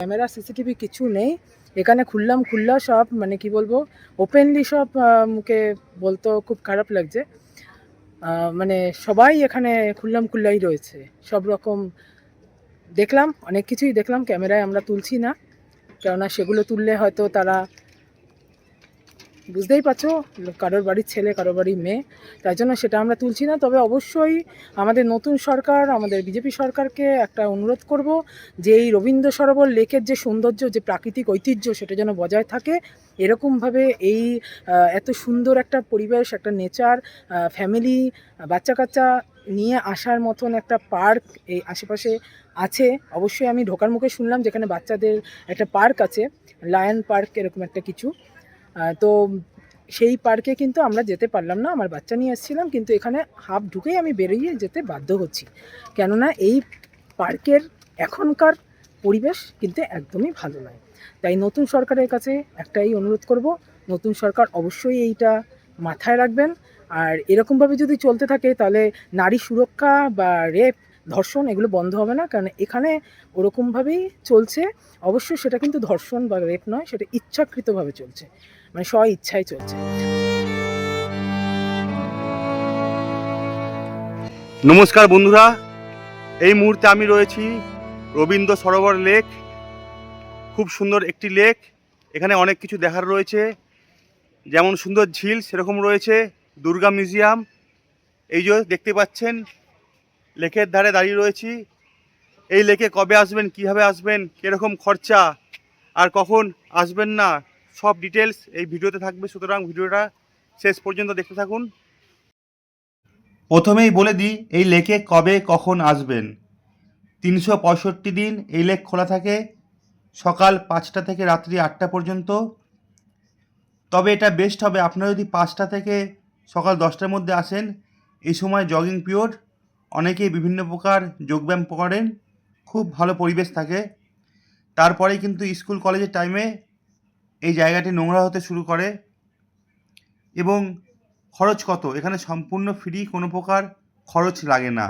Camera CCTV কিছু নেই এখানে। খোলা সব, মানে কি বলবো, ওপেনলি সব। মুখে বলতেও খুব খারাপ লাগছে। মানে সবাই এখানে খোলাই রয়েছে, সব রকম দেখলাম, অনেক কিছুই দেখলাম। ক্যামেরায় আমরা তুলছি না, কেননা সেগুলো তুললে হয়তো তারা, বুঝতেই পারছো, কারোর বাড়ির ছেলে কারোর বাড়ির মেয়ে, তাই জন্য সেটা আমরা তুলছি না। তবে অবশ্যই আমাদের নতুন সরকার, আমাদের বিজেপি সরকারকে একটা অনুরোধ করব যে এই রবীন্দ্র সরোবর লেকের যে সৌন্দর্য, যে প্রাকৃতিক ঐতিহ্য, সেটা যেন বজায় থাকে। এরকমভাবে এই এত সুন্দর একটা পরিবেশ, একটা নেচার, ফ্যামিলি, বাচ্চা কাচ্চা নিয়ে আসার মতন একটা পার্ক এই আশেপাশে আছে। অবশ্যই আমি ঢোকার মুখে শুনলাম যেখানে বাচ্চাদের একটা পার্ক আছে, লায়ন পার্ক এরকম একটা কিছু। তো সেই পার্কে কিন্তু আমরা যেতে পারলাম না, আমার বাচ্চা নিয়ে এসেছিলাম, কিন্তু এখানে হাফ ঢুকেই আমি বেরিয়ে যেতে বাধ্য হচ্ছি, কেননা এই পার্কের এখনকার পরিবেশ কিন্তু একদমই ভালো নয়। তাই নতুন সরকারের কাছে একটাই অনুরোধ করব, নতুন সরকার অবশ্যই এইটা মাথায় রাখবেন। আর এরকমভাবে যদি চলতে থাকে তাহলে নারী সুরক্ষা বা রেপ, ধর্ষণ এগুলো বন্ধ হবে না, কারণ এখানে ওরকমভাবেই চলছে। অবশ্যই সেটা কিন্তু ধর্ষণ বা রেপ নয়, সেটা ইচ্ছাকৃতভাবে চলছে, মানে স্ব ইচ্ছায় চলছে। নমস্কার বন্ধুরা, এই মুহূর্তে আমি রয়েছি রবীন্দ্র সরোবর লেক। খুব সুন্দর একটি লেক। এখানে অনেক কিছু দেখার রয়েছে, যেমন সুন্দর ঝিল, সেরকম রয়েছে দুর্গা মিউজিয়াম। এই যে দেখতে পাচ্ছেন, লেকের ধারে দাঁড়িয়ে রয়েছি। এই লেকে কবে আসবেন, কীভাবে আসবেন, কীরকম খরচা, আর কখন আসবেন না, সব ডিটেলস এই ভিডিওতে থাকবে। সুতরাং ভিডিওটা শেষ পর্যন্ত দেখতে থাকুন। প্রথমেই বলে দিই এই লেকে কবে কখন আসবেন। 365 দিন এই লেক খোলা থাকে, সকাল 5টা থেকে রাত্রি 8টা পর্যন্ত। তবে এটা বেস্ট হবে আপনারা যদি 5টা থেকে সকাল 10টার মধ্যে আসেন। এই সময় জগিং পিরিয়ড, অনেকেই বিভিন্ন প্রকার যোগব্যায়াম করেন, খুব ভালো পরিবেশ থাকে। তারপরেই কিন্তু স্কুল কলেজের টাইমে এই জায়গাটি নোংরা হতে শুরু করে। এবং খরচ কত, এখানে সম্পূর্ণ ফ্রি, কোনো প্রকার খরচ লাগে না।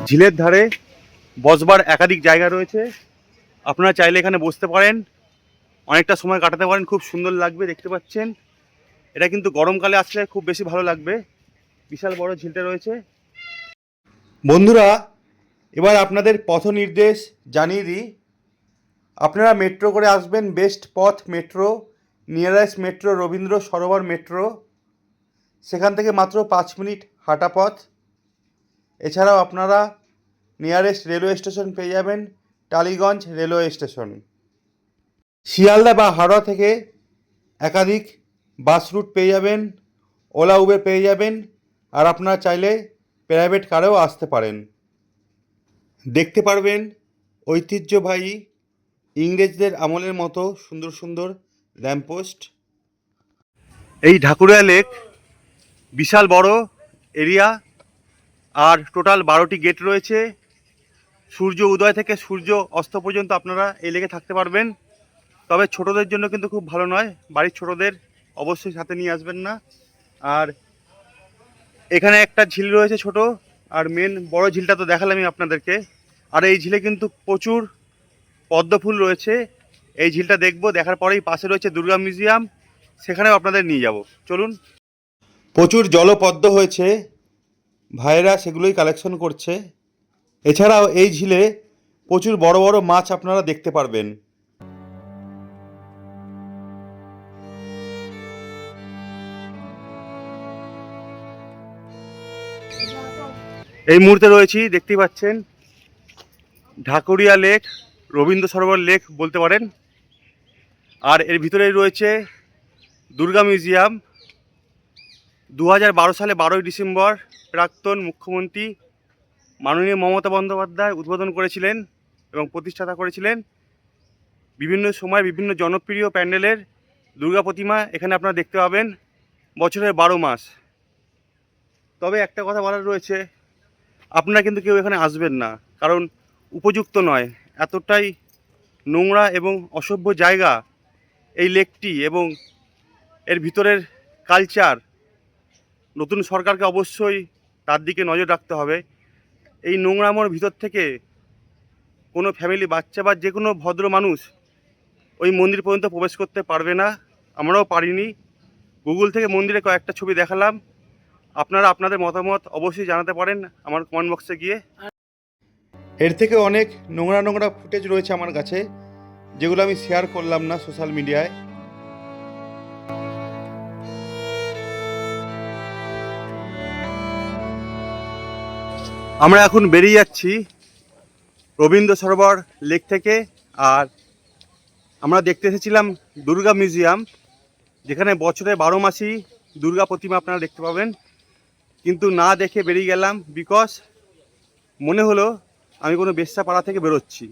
ঝিলের ধারে বসবার একাধিক জায়গা রয়েছে, আপনারা চাইলে এখানে বসতে পারেন, অনেকটা সময় কাটাতে পারেন, খুব সুন্দর লাগবে। দেখতে পাচ্ছেন, এটা কিন্তু গরমকালে আসলে খুব বেশি ভালো লাগবে। বিশাল বড় ঝিলটা রয়েছে। বন্ধুরা, এবার আপনাদের পথ নির্দেশ জানিয়ে দিই। আপনারা মেট্রো করে আসবেন, বেস্ট পথ metro, nearest metro Rabindra Sarobar metro. সেখান থেকে মাত্র 5 মিনিট হাঁটা পথ। এছাড়াও আপনারা নিয়ারেস্ট রেলওয়ে স্টেশন পেয়ে যাবেন টালিগঞ্জ রেলওয়ে স্টেশন। শিয়ালদা বা হাওড়া থেকে একাধিক বাস রুট পেয়ে যাবেন, ওলা উবের পেয়ে যাবেন, আর আপনারা চাইলে প্রাইভেট কারেও আসতে পারেন। দেখতে পারবেন ঐতিহ্যবাহী ইংরেজদের আমলের মতো সুন্দর সুন্দর ল্যাম্পপোস্ট। এই ঢাকুরিয়া লেক বিশাল বড় এরিয়া, আর টোটাল 12টি গেট রয়েছে। সূর্য উদয় থেকে সূর্য অস্ত পর্যন্ত আপনারা এই লেকে থাকতে পারবেন। তবে ছোটদের জন্য কিন্তু খুব ভালো নয়, বাড়ির ছোটদের অবশ্যই সাথে নিয়ে আসবেন না। আর এখানে একটা ঝিল রয়েছে ছোট, আর মেন বড় ঝিলটা তো দেখালামই আপনাদেরকে। আর এই ঝিলে কিন্তু প্রচুর পদ্ম ফুল রয়েছে। এই ঝিলটা দেখবো, দেখার পরেই পাশে রয়েছে দুর্গা মিউজিয়াম, সেখানেও আপনাদের নিয়ে যাব। চলুন। প্রচুর জলপদ্ম হয়েছে, ভাইয়েরা সেগুলোই কালেকশন করছে। এছাড়াও এই ঝিলে প্রচুর বড় বড় মাছ আপনারা দেখতে পারবেন। এই মুহূর্তে রয়েছি, দেখতেই পাচ্ছেন, ঢাকুরিয়া লেক, রবীন্দ্র সরোবর লেক বলতে পারেন। আর এর ভিতরেই রয়েছে দুর্গা মিউজিয়াম। 2012 সালে 12ই ডিসেম্বর প্রাক্তন মুখ্যমন্ত্রী মাননীয় মমতা বন্দ্যোপাধ্যায় উদ্বোধন করেছিলেন এবং প্রতিষ্ঠাতা করেছিলেন। বিভিন্ন সময় বিভিন্ন জনপ্রিয় প্যান্ডেলের দুর্গা প্রতিমা এখানে আপনারা দেখতে পাবেন বছরের 12 মাস। তবে একটা কথা বলার রয়েছে, আপনারা কিন্তু কেউ এখানে আসবেন না, কারণ উপযুক্ত নয়, এতটাই নোংরা এবং অসভ্য জায়গা এই লেকটি এবং এর ভিতরের কালচার, নতুন সরকারকে অবশ্যই তার দিকে নজর রাখতে হবে। এই নোংরামোর ভিতর থেকে কোনো ফ্যামিলি, বাচ্চা বা যে কোনো ভদ্র মানুষ ওই মন্দির পর্যন্ত প্রবেশ করতে পারবে না, আমরাও পারিনি। গুগল থেকে মন্দিরে কয়েকটা ছবি দেখালাম, আপনারা আপনাদের মতামত অবশ্যই জানাতে পারেন আমার কমেন্ট বক্সে গিয়ে। এর থেকে অনেক নোংরা নোংরা ফুটেজ রয়েছে আমার কাছে, যেগুলো আমি শেয়ার করলাম না সোশ্যাল মিডিয়ায়। আমরা এখন বেরিয়ে যাচ্ছি রবীন্দ্র সরোবর লেক থেকে। আর আমরা দেখতে এসেছিলাম দুর্গা মিউজিয়াম, যেখানে বছরে 12 মাসই দুর্গা প্রতিমা আপনারা দেখতে পাবেন, কিন্তু না দেখে বেরিয়ে গেলাম বিকজ মনে হলো আমি কোনো বেশ্যাপাড়া থেকে বেরোচ্ছি।